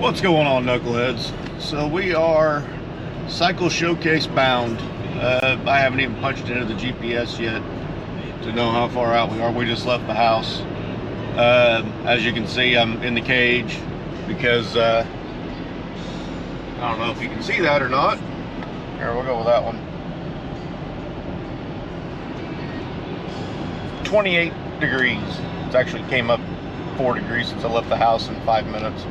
What's going on, knuckleheads? So we are Cycle Showcase bound. I haven't even punched into the GPS yet to know how far out we are. We just left the house. As you can see, I'm in the cage because I don't know if you can see that or not. Here, we'll go with that one. 28 degrees. It's actually came up 4 degrees since I left the house in 5 minutes.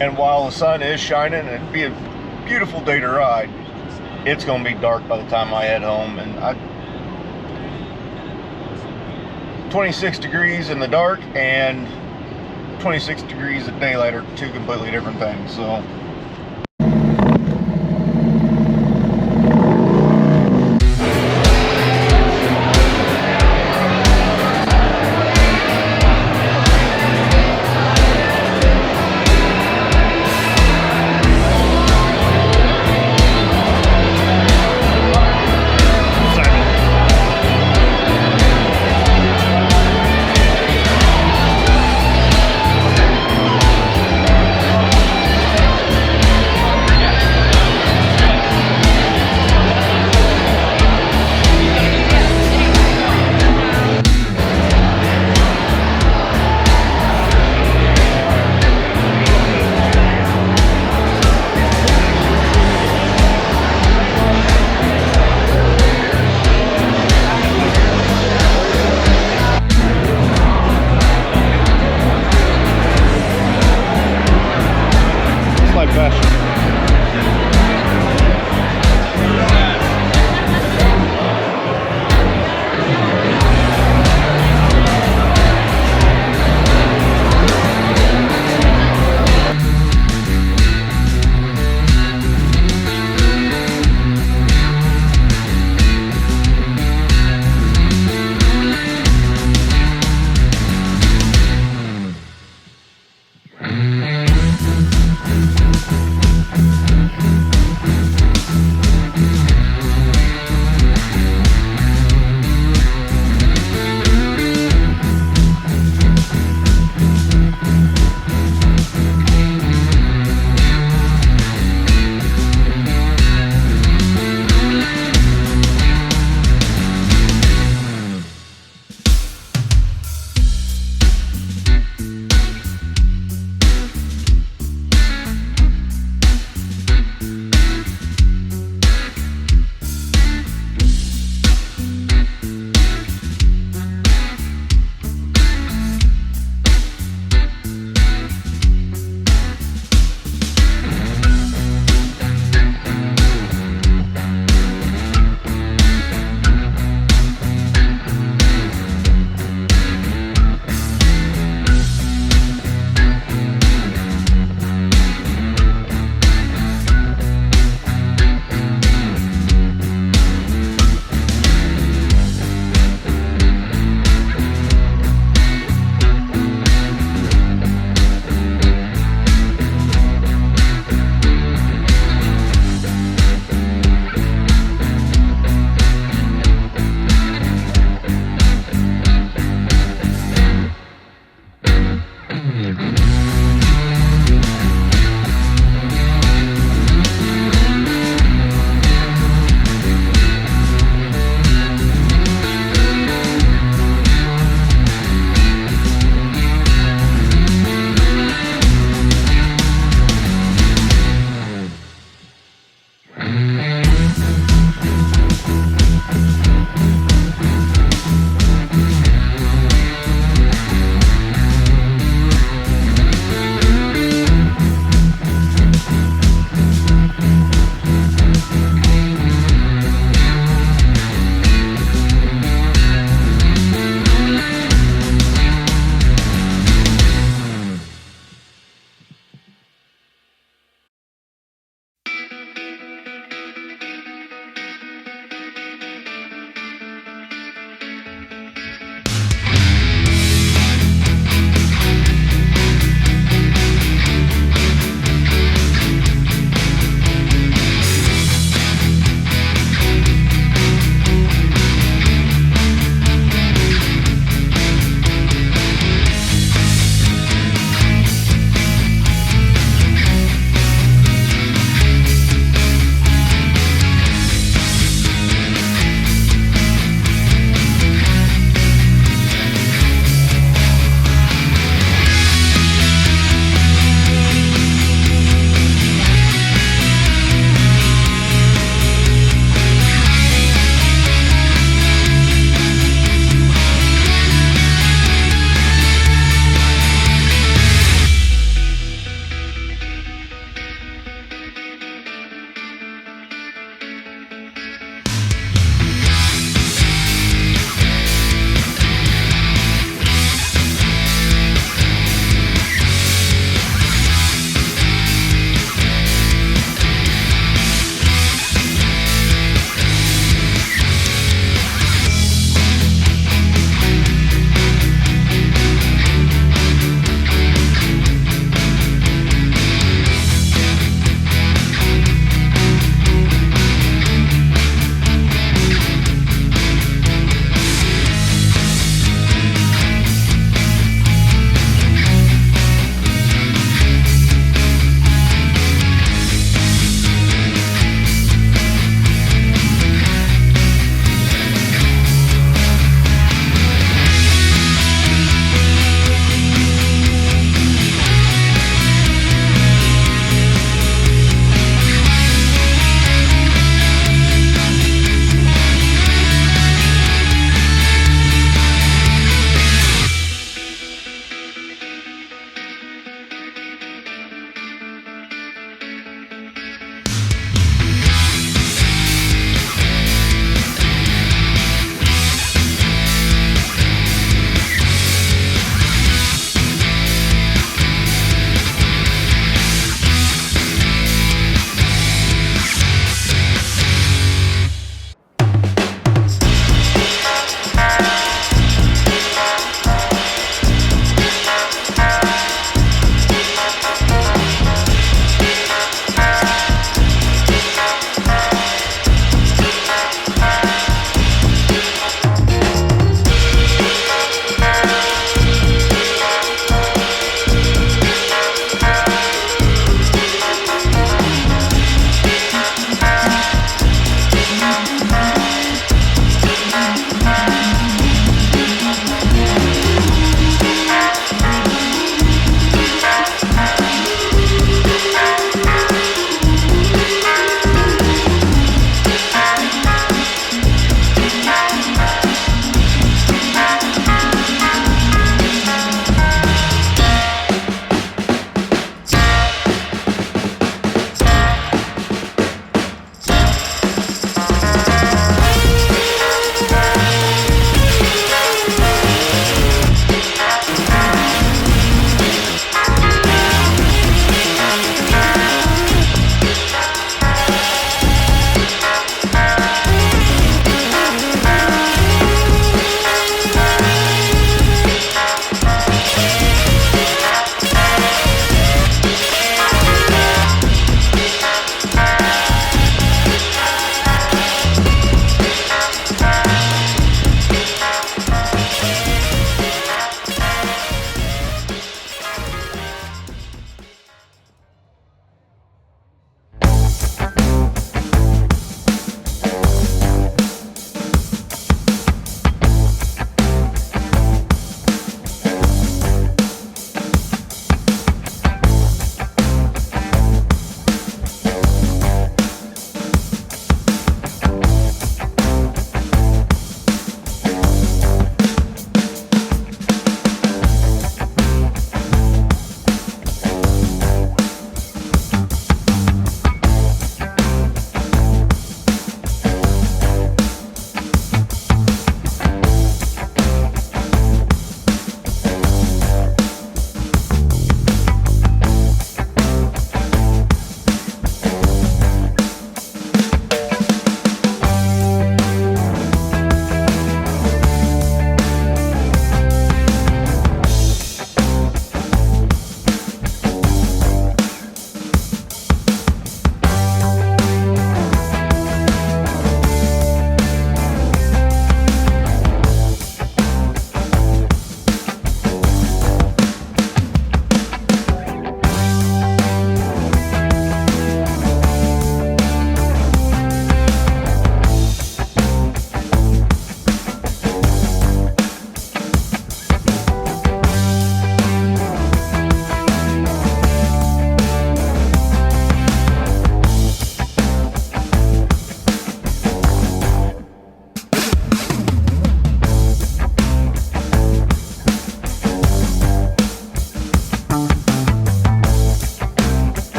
And while the sun is shining and it'd be a beautiful day to ride, it's going to be dark by the time I head home. And 26 degrees in the dark and 26 degrees at daylight are two completely different things. So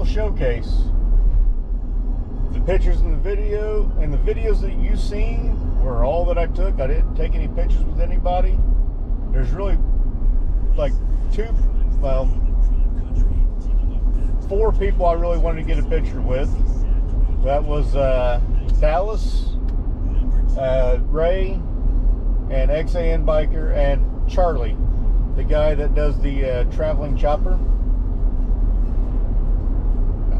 Cycle Showcase. The pictures in the videos that you've seen were all that I took. I didn't take any pictures with anybody. There's really like four people I really wanted to get a picture with. That was Dallas, Ray, and XAN Biker, and Charlie, the guy that does the traveling chopper.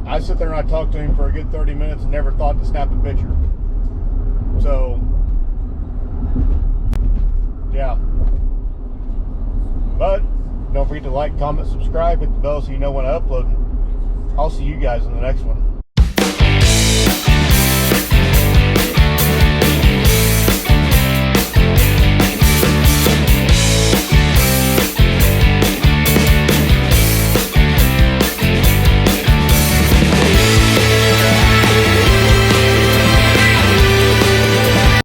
I sit there and I talked to him for a good 30 minutes and never thought to snap a picture. So, yeah. But don't forget to like, comment, subscribe, hit the bell so you know when I upload. I'll see you guys in the next one.